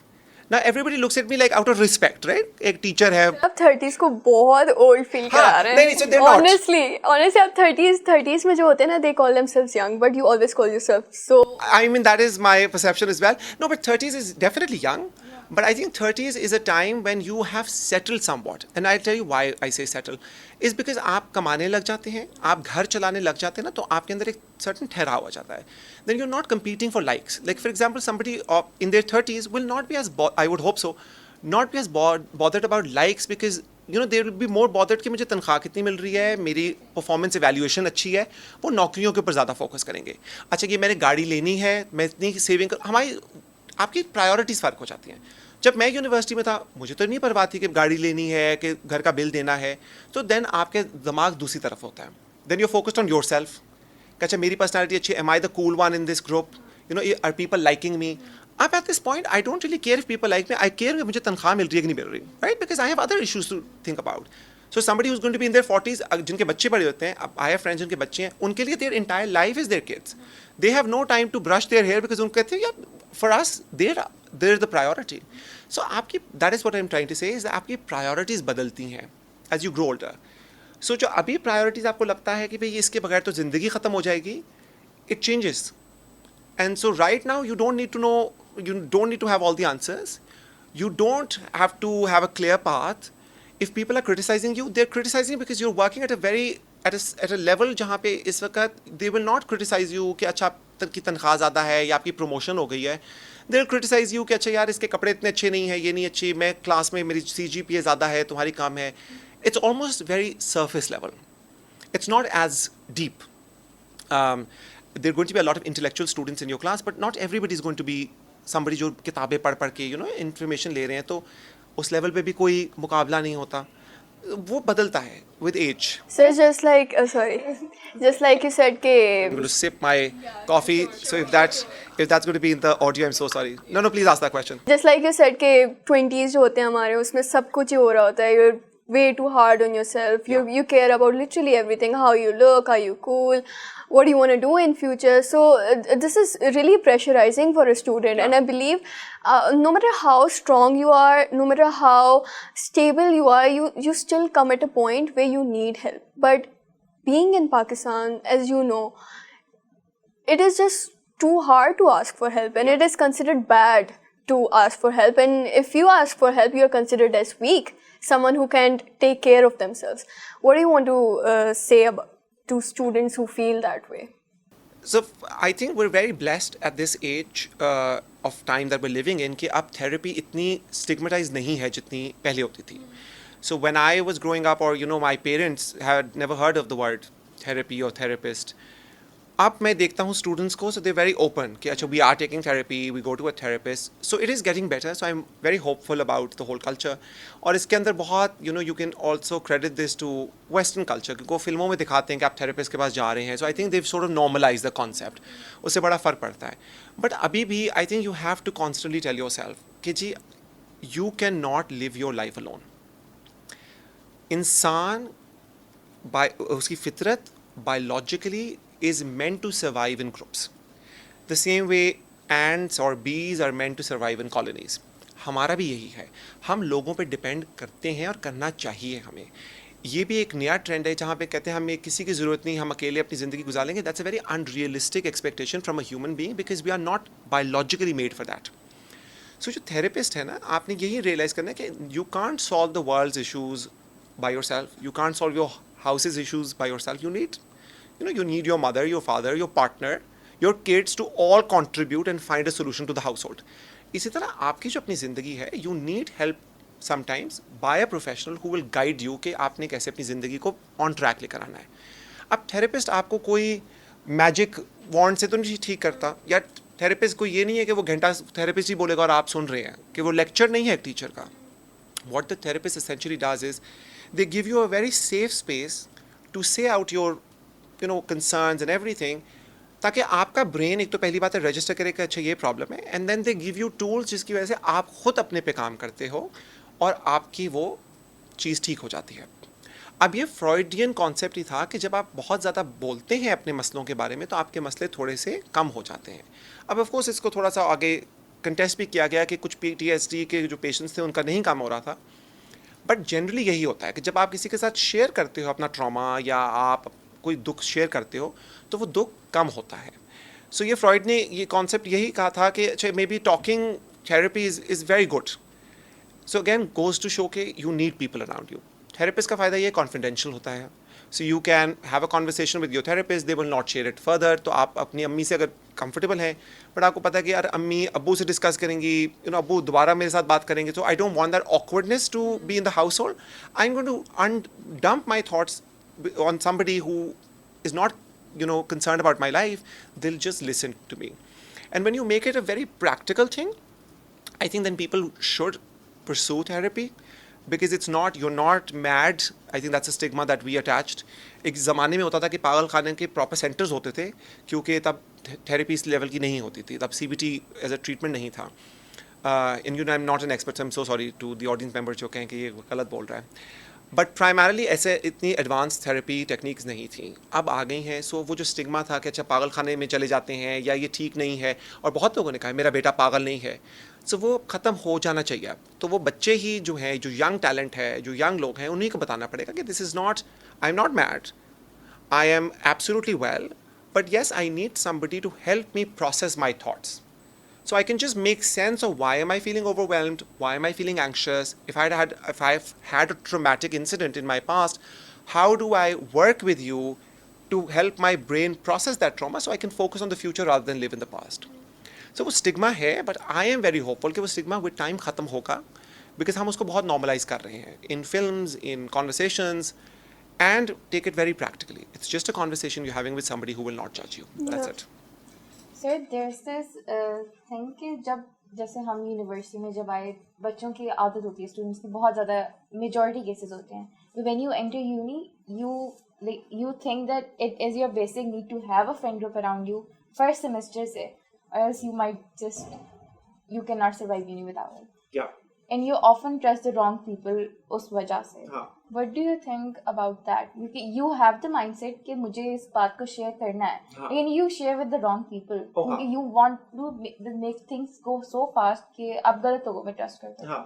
Now everybody looks at me like out of respect, right? एक टीचर है. आप 30s को बहुत old feel करा रहे हैं. नहीं, so they're not. Honestly, आप 30s में जो होते हैं ना, they call themselves young, but you always call yourself so. I mean, that is my perception as well. No, but 30s is definitely young. But I think 30s is a time when you have settled somewhat. And I'll tell you why I say settle. Is because आप कमाने लग जाते हैं, आप घर चलाने लग जाते हैं ना, तो आपके अंदर एक certain ठहराव आ जाता है. Then you're not competing for likes. Like for example, somebody in their 30s will not be as, I would hope so, not be as bothered about likes, because you know, they will be more bothered कि मुझे तनख्वाह कितनी मिल रही है, मेरी performance evaluation अच्छी है. वो नौकरियों के ऊपर ज़्यादा फोकस करेंगे. अच्छा, ये मैंने गाड़ी लेनी है, मैं इतनी सेविंग कर, हमारी आपकी प्रायोरिटीज़ फ़र्क हो जाती हैं. जब मैं यूनिवर्सिटी में था, मुझे तो नहीं परवाह थी कि गाड़ी लेनी है, कि घर का बिल देना है, तो देन आपके दिमाग दूसरी तरफ होता है. Then you focused on yourself. अच्छा, मेरी पर्सनैलिटी अच्छी है, am I the cool one in this group, you know, are people liking me. अब at this point I don't really care if people like me, I care कि मुझे तनख्वाह मिल रही है कि नहीं मिल रही, right, because I have other issues to think about. So somebody who's going to be in their 40s, जिनके बच्चे बड़े होते हैं, अब आई हैव फ्रेंड्स जिनके बच्चे हैं, उनके लिए their entire life is their kids. They have no time to brush their hair, because उनको कहते हैं यार, for us they're the priority. So आपकी, that is what I am trying to say, is आपकी प्रायोरिटीज़ बदलती हैं as you grow older. So जो अभी प्रायोरिटीज़ आपको लगता है कि भाई इसके बगैर तो ज़िंदगी ख़त्म हो जाएगी, it changes. And so right now you don't need to know, you don't need to have all the answers, you don't have to have a clear path. If people are criticizing you, they're criticizing because you're working at a very at a level जहाँ पे इस वक्त they will not criticize you कि अच्छा की तनख्वाह ज़्यादा है या आपकी प्रमोशन हो गई है. they'll criticize you कि अच्छा यार इसके कपड़े इतने अच्छे नहीं है, ये नहीं अच्छी, मैं क्लास में मेरी CGPA ज़्यादा है, तुम्हारी कम है. It's almost very surface level. It's not as deep. There are going to be a lot of intellectual students in your class, but not everybody is going to be somebody जो किताबें पढ़ के, you know, information ले रहे हैं, तो उस level पे भी कोई मुकाबला नहीं होता. वो बदलता है with age. So just like just like you said कि I'm going to sip my coffee. So if that's going to be in the audio, I'm so sorry. No, please ask that question. just like you said कि 20s जो होते हैं हमारे, उसमें सब कुछ ही हो रहा होता है. You're way too hard on yourself. You care about literally everything, how you look, are you cool, what do you want to do in future. So this is really pressurizing for a student. And I believe no matter how strong you are, no matter how stable you are, you still come at a point where you need help. But being in Pakistan, as you know, it is just too hard to ask for help, and it is considered bad to ask for help. And if you ask for help, you are considered as weak, someone who can't take care of themselves. What do you want to say about to students who feel that way? So I think we're very blessed at this age of time that we're living in कि अब therapy इतनी stigmatized नहीं है जितनी पहले होती थी. So when I was growing up, or you know, my parents had never heard of the word therapy or therapist. अब मैं देखता हूँ students को, so they're very open कि अच्छा, we are taking therapy, we go to a therapist. So it is getting better. So I'm very hopeful about the whole culture. और इसके अंदर बहुत, you know, you can also credit this to Western culture, क्योंकि वो फिल्मों में दिखाते हैं कि आप therapist के पास जा रहे हैं. So I think they've sort of normalized the concept. उससे बड़ा फ़र्क पड़ता है. But अभी भी I think you have to constantly tell yourself कि जी, you cannot live your life alone. इंसान उसकी फितरत biologically is meant to survive in groups. The same way ants or bees are meant to survive in colonies. हमारा भी यही है, हम लोगों पे डिपेंड करते हैं और करना चाहिए हमें। ये भी एक नया ट्रेंड है जहाँ पे कहते हैं हमें किसी की ज़रूरत नहीं, हम अकेले अपनी ज़िंदगी गुजार लेंगे। That's a very unrealistic expectation from a human being because we are not biologically made for that. So जो थेरेपिस्ट है ना, आपने यही रियलाइज़ करना है कि you can't solve the world's issues by yourself, you can't solve your houses issues by yourself. You need you need your mother, your father, your partner, your kids to all contribute and find a solution to the household. इसी तरह आपकी जो अपनी ज़िंदगी है, you need help sometimes by a professional who will guide you कि आपने कैसे अपनी ज़िंदगी को on track लेकर आना है। अब थेरेपिस्ट आपको कोई मैजिक वॉन्ड से तो नहीं ठीक करता, या थेरेपिस्ट को ये नहीं है कि वो घंटा थेरेपिस्ट ही बोलेगा और आप सुन रहे हैं, कि वो लेक्चर नहीं है एक टीचर का। What the therapist essentially does is they give you a very safe space to say out your concerns and everything, ताकि आपका ब्रेन एक तो पहली बात है रजिस्टर करे कि अच्छा ये प्रॉब्लम है, and then they give you tools जिसकी वजह से आप खुद अपने पे काम करते हो और आपकी वो चीज़ ठीक हो जाती है। अब ये फ्रॉइडियन कॉन्सेप्ट ही था कि जब आप बहुत ज़्यादा बोलते हैं अपने मसलों के बारे में तो आपके मसले थोड़े से कम हो जाते हैं। अब ऑफ कोर्स इसको थोड़ा सा आगे कंटेस्ट भी किया गया कि कुछ PTSD के जो पेशेंट्स थे उनका नहीं काम हो रहा था, बट जनरली यही होता है कि जब आप किसी के साथ शेयर करते हो अपना ट्रॉमा या आप कोई दुख शेयर करते हो तो वो दुख कम होता है। सो ये फ्रॉइड ने ये कॉन्सेप्ट यही कहा था कि अच्छा maybe talking therapy is very good. So again goes to show के you need people around you. Therapist का फ़ायदा ये कॉन्फिडेंशियल होता है, so you can have a conversation with your therapist, they will not share it further. तो आप अपनी अम्मी से अगर कंफर्टेबल हैं बट आपको पता है कि यार अम्मी अब्बू से डिस्कस करेंगी, अब्बू दोबारा मेरे साथ बात करेंगे, तो I don't want that awkwardness to be in the household. I am going to dump my thoughts on somebody who is not concerned about my life. They'll just listen to me. And when you make it a very practical thing, I think then people should pursue therapy because it's not, you're not mad. I think that's a stigma that we attached. एक ज़माने में होता था कि पागल खाने के proper centres होते थे क्योंकि तब थेरेपी इस लेवल की नहीं होती थी, तब CBT एज अ ट्रीटमेंट नहीं था। I am not an expert, I am so sorry to the audience members जो कहें कि ये गलत बोल रहा है, बट प्राइमरली ऐसे इतनी एडवांस थेरेपी टेक्निक्स नहीं थी, अब आ गई हैं। सो वो जो स्टिग्मा था कि अच्छा पागल खाने में चले जाते हैं या ये ठीक नहीं है, और बहुत लोगों ने कहा मेरा बेटा पागल नहीं है, सो वो ख़त्म हो जाना चाहिए। तो वो बच्चे ही जो हैं, जो यंग टैलेंट है, जो यंग लोग हैं, उन्हीं को बताना पड़ेगा कि this is not, I am not mad, I am absolutely well, but yes I need somebody to help me process my thoughts. So I can just make sense of why am I feeling overwhelmed, why am I feeling anxious, if I've had a traumatic incident in my past, how do I work with you to help my brain process that trauma so I can focus on the future rather than live in the past. So वो stigma है, but I am very hopeful कि वो stigma with time ख़त्म होगा because हम उसको बहुत normalize कर रहे हैं in films, in conversations, and take it very practically. It's just a conversation you're having with somebody who will not judge you. That's it. Sir there's this thing कि जब जैसे हम यूनिवर्सिटी में जब आए, बच्चों की आदत होती है, स्टूडेंट्स की बहुत ज़्यादा मेजॉरिटी केसेस होते हैं, तो when you enter uni you think that it is your basic need to have a friend group around you first semester से, or else you cannot survive uni without it. Yeah. And you often trust the wrong people उस वजह से. What do you think about that? क्योंकि you have the mindset कि मुझे इस बात को share करना है, लेकिन you share with the wrong people क्योंकि you want to make things go so fast कि आप गलत लोगों में trust करते हो.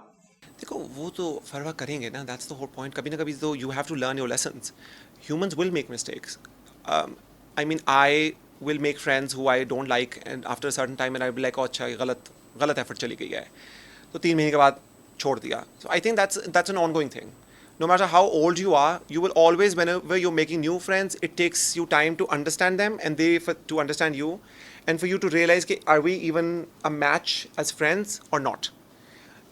देखो वो तो फरवा करेंगे ना, दैट्स द होल पॉइंट। कभी ना कभी तो you have to learn your lessons. Humans will make mistakes. I mean I will make friends who I don't like and after a certain time and I will like अच्छा गलत effort चली गई है, तो 3 महीने के बाद छोड़ दिया। So I think that's an ongoing thing. No matter how old you are, you will always, whenever you're making new friends, it takes you time to understand them and to understand you, and for you to realize कि are we even a match as friends or not.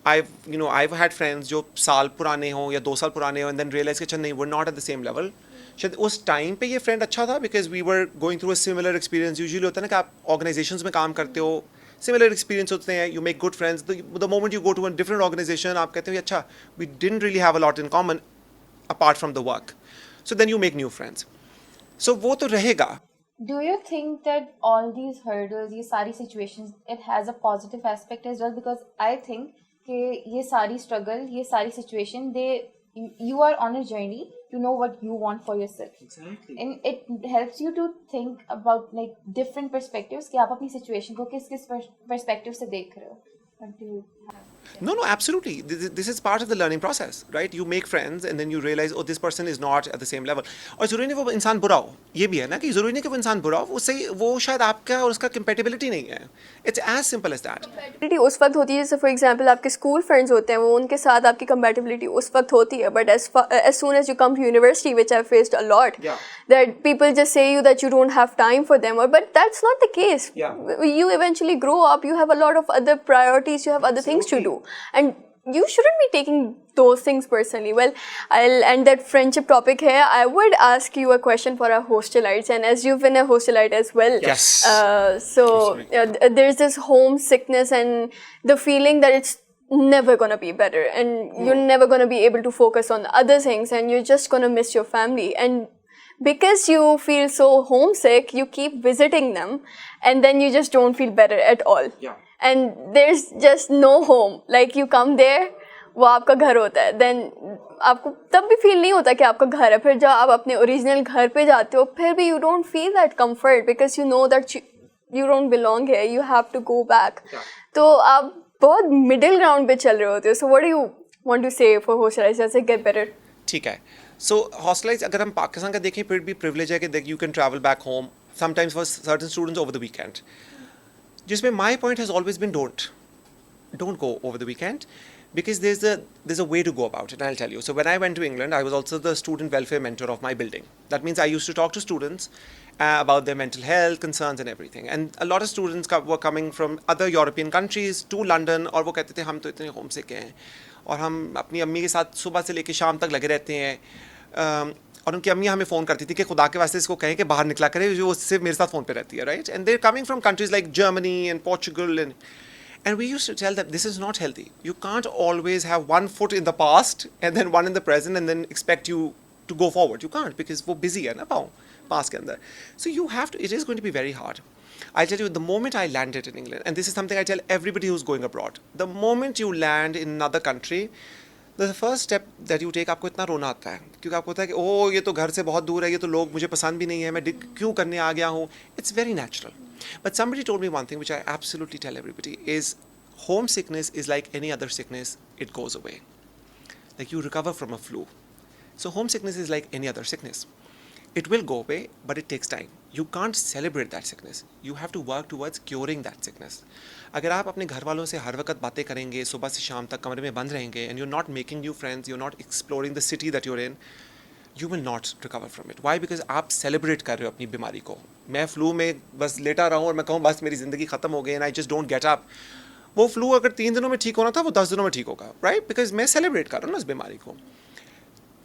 I've had friends जो साल पुराने हों या 2 साल पुराने हों and then realize कि अच्छा नहीं, we're not at the same level. शायद उस टाइम पे ये फ्रेंड अच्छा था because we were going through a similar experience. Usually होता है ना कि आप organizations में काम करते हो, similar experience होते हैं, you make good friends. The moment you go to a different organization, आप कहते हो अच्छा we didn't really have a lot in common apart from the work. So then you make new friends. So वो तो रहेगा. Do you think that all these hurdles, ये सारी situations, it has a positive aspect as well? Because I think कि ये सारी struggle, ये सारी situation, you are on a journey to know what you want for yourself. Exactly. And it helps you to think about like different perspectives कि आप अपनी situation को किस perspective से देख रहे हो. What do you have? No, no, absolutely. This is part of the learning process, right? You make friends and then you realize, oh, this person is not at the same level. और ज़रूरी नहीं वो इंसान बुरा हो, ये भी है ना कि ज़रूरी नहीं कि वो इंसान बुरा हो, उससे वो शायद आपका और उसका compatibility नहीं है. It's as simple as that. compatibility उस वक्त होती है जैसे फॉर एग्जांपल आपके स्कूल फ्रेंड्स होते हैं वो उनके साथ आपकी compatibility उस वक्त होती है but as soon as you come to university which I've faced a lot that people just say you that you don't have time for them but that's not the case. You eventually grow up, you have a lot of other priorities, you have other things to do and you shouldn't be taking those things personally. Well, I'll end that friendship topic here. I would ask you a question for our hostelites, and as you've been a hostelite as well. Yes. There's this homesickness and the feeling that it's never gonna be better, and you're never gonna be able to focus on other things, and you're just gonna miss your family. And because you feel so homesick, you keep visiting them, and then you just don't feel better at all. Yeah. And there's just no home. Like you come there, वो आपका घर होता है. Then आपको तब भी feel नहीं होता कि आपका घर है. फिर जब आप अपने original घर पे जाते हो, फिर भी you don't feel that comfort because you know that you don't belong here. You have to go back. तो आप बहुत middle ground पे चल रहे होते हो. So what do you want to say for hostelites as they get better? ठीक है. So hostelites अगर हम पाकिस्तान का देखें फिर भी privilege है कि you can travel back home sometimes for certain students over the weekend. जिसमें my point has always been don't go over the weekend because there's a way to go about it and I'll tell you. So when I went to England, I was also the student welfare mentor of my building. That means I used to talk to students about their mental health concerns and everything. And a lot of students were coming from other European countries to London और वो कहते थे हम तो इतने homesick हैं और हम अपनी अम्मी के साथ सुबह से लेकर शाम तक लगे रहते हैं और उनकी अम्मी हमें फ़ोन करती थी कि खुदा के वास्ते इसको कहें कि बाहर निकला करे जो उससे मेरे साथ फ़ोन पे रहती है right and there coming from countries like Germany and Portugal and we used to tell them this is not healthy. You can't always have one foot in the past and then one in the present and then expect you to go forward. You can't because वो busy है ना past के अंदर. So you have to, it is going to be very hard. I'll tell you, the moment I landed in England, and this is something I tell everybody who's going abroad, the moment you land in another country, the first step that you take, आपको इतना रोना आता है क्योंकि आपको होता है कि ओह ये तो घर से बहुत दूर है, ये तो लोग मुझे पसंद भी नहीं है, मैं क्यों करने आ गया हूँ. It's very natural. But somebody told me one thing which I absolutely tell everybody is homesickness is like any other sickness, it goes away. Like you recover from a flu. So homesickness is like any other sickness. It will go away, but it takes time. You can't celebrate that sickness. You have to work towards curing that sickness. अगर आप अपने घर वालों से हर वक्त बातें करेंगे, सुबह से शाम तक कमरे में बंद रहेंगे, and you're not making new friends, you're not exploring the city that you're in, you will not recover from it. Why? Because आप celebrate कर रहे हो अपनी बीमारी को. मैं फ्लू में बस लेटा रहा हूँ और मैं कहूँ बस मेरी ज़िंदगी ख़त्म हो गई and I just don't get up. वो फ्लू अगर 3 दिनों में ठीक होना था वो 10 दिनों में ठीक होगा, राइट? बिकॉज मैं सेलिब्रेट कर रहा हूँ ना इस बीमारी को.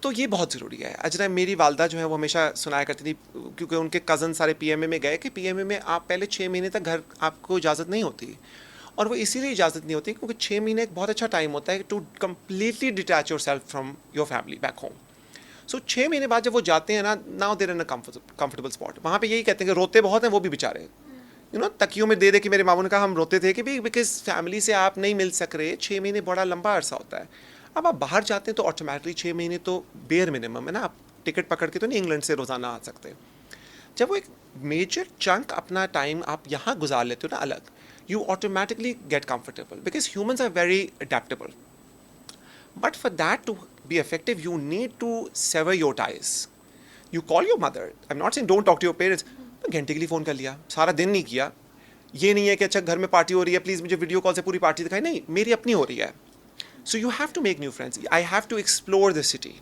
तो ये बहुत ज़रूरी है. अजरा मेरी वालदा जो है वो हमेशा सुनाया करती थी क्योंकि उनके कज़न सारे PMA में गए कि PMA में आप पहले 6 महीने तक घर आपको इजाज़त नहीं होती. और वो इसीलिए इजाज़त नहीं होती क्योंकि 6 महीने एक बहुत अच्छा टाइम होता है to completely detach yourself from your family back home. So 6 महीने बाद जब वो जाते हैं ना, now they're in a comfortable spot. वहाँ पे यही कहते हैं कि रोते बहुत हैं वो भी बेचारे, यू नो, तकियों में दे के मेरे मामू ने कहा हम रोते थे कि भी बिकॉज फैमिली से आप नहीं मिल सक रहे. 6 महीने बड़ा लंबा अरसा होता है. अब आप बाहर जाते हैं तो ऑटोमेटिकली 6 महीने तो बेयर मिनिमम है ना. आप टिकट पकड़ के तो नहीं इंग्लैंड से रोज़ाना आ सकते. जब वो एक मेजर चंक अपना टाइम आप यहाँ गुजार लेते हो ना अलग, you automatically get comfortable because humans are very adaptable. But for that to be effective, you need to sever your ties. You call your mother. I'm not saying don't talk to your parents. घंटे के लिए phone कर लिया, सारा दिन नहीं किया. ये नहीं है कि अच्छा घर में पार्टी हो रही है प्लीज़ मुझे वीडियो कॉल से पूरी पार्टी दिखाई. नहीं, मेरी अपनी हो रही है. So you have to make new friends. I have to explore the city.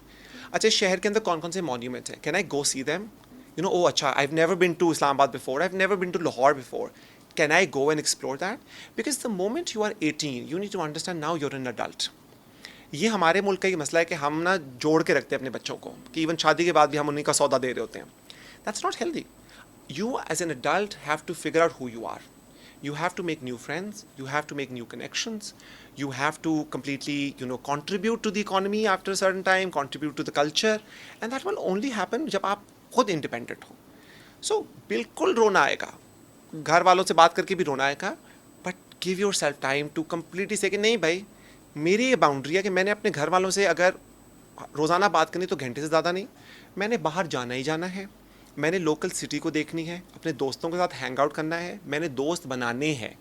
अच्छा शहर के अंदर कौन कौन से मॉन्यूमेंट्स हैं? Can I go see them? You know, oh अच्छा I've never been to Islamabad before. I've never been to Lahore before. Can I go and explore that? Because the moment you are 18, you need to understand now you're an adult. ये हमारे मुल्क का ही मसला है कि हम ना जोड़ के रखते हैं अपने बच्चों को कि इवन शादी के बाद भी हम उन्हीं का सौदा दे रहे होते हैं. That's not healthy. You as an adult have to figure out who you are. You have to make new friends. You have to make new connections. You have to completely, you know, contribute to the economy after a certain time, contribute to the culture. And that will only happen जब आप खुद independent हो. So बिल्कुल रोना आएगा. घर वालों से बात करके भी रोना आएगा. But give yourself time to completely से कि नहीं भाई मेरी ये बाउंड्री है कि मैंने अपने घर वालों से अगर रोज़ाना बात करनी तो घंटे से ज़्यादा नहीं. मैंने बाहर जाना ही जाना है. मैंने लोकल सिटी को देखनी है, अपने दोस्तों के साथ हैंग आउट करना है, मैंने दोस्त बनाने हैं.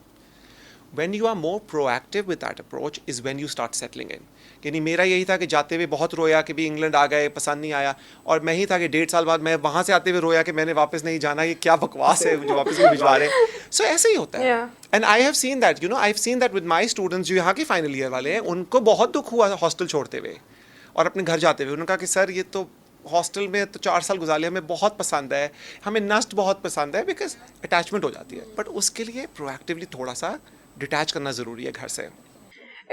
when you are more proactive with that approach is when you start settling in. यानी मेरा यही था कि जाते हुए बहुत रोया कि भी इंग्लैंड आ गए, पसंद नहीं आया, और मैं ही था कि 1.5 साल बाद मैं वहाँ से आते हुए रोया कि मैंने वापस नहीं जाना, ये क्या बकवास है जो वापस नहीं भिजवा रहे. सो ऐसे ही होता है. And I have seen that, you know, I have seen that with my students जो यहाँ के फाइनल ईयर वाले हैं, उनको बहुत दुख हुआ हॉस्टल छोड़ते हुए और अपने घर जाते हुए. उन्होंने कहा कि सर ये तो हॉस्टल में तो 4 साल गुजार लिया, हमें बहुत पसंद है, हमें नस्ट बहुत पसंद है, बिकॉज अटैचमेंट हो जाती है. बट उसके लिए प्रोएक्टिवली थोड़ा सा डिटैच करना ज़रूरी है घर से.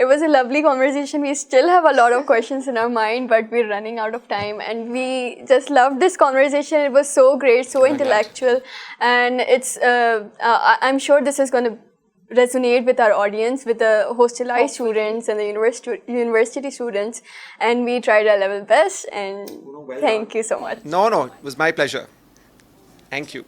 It was a lovely conversation. We still have a lot of questions in our mind, but we're running out of time. And we just loved this conversation. It was so great, so intellectual. And it's, I'm sure this is going to resonate with our audience, with the hostelized students and the university students. And we tried our level best. And thank you so much. No, it was my pleasure. Thank you.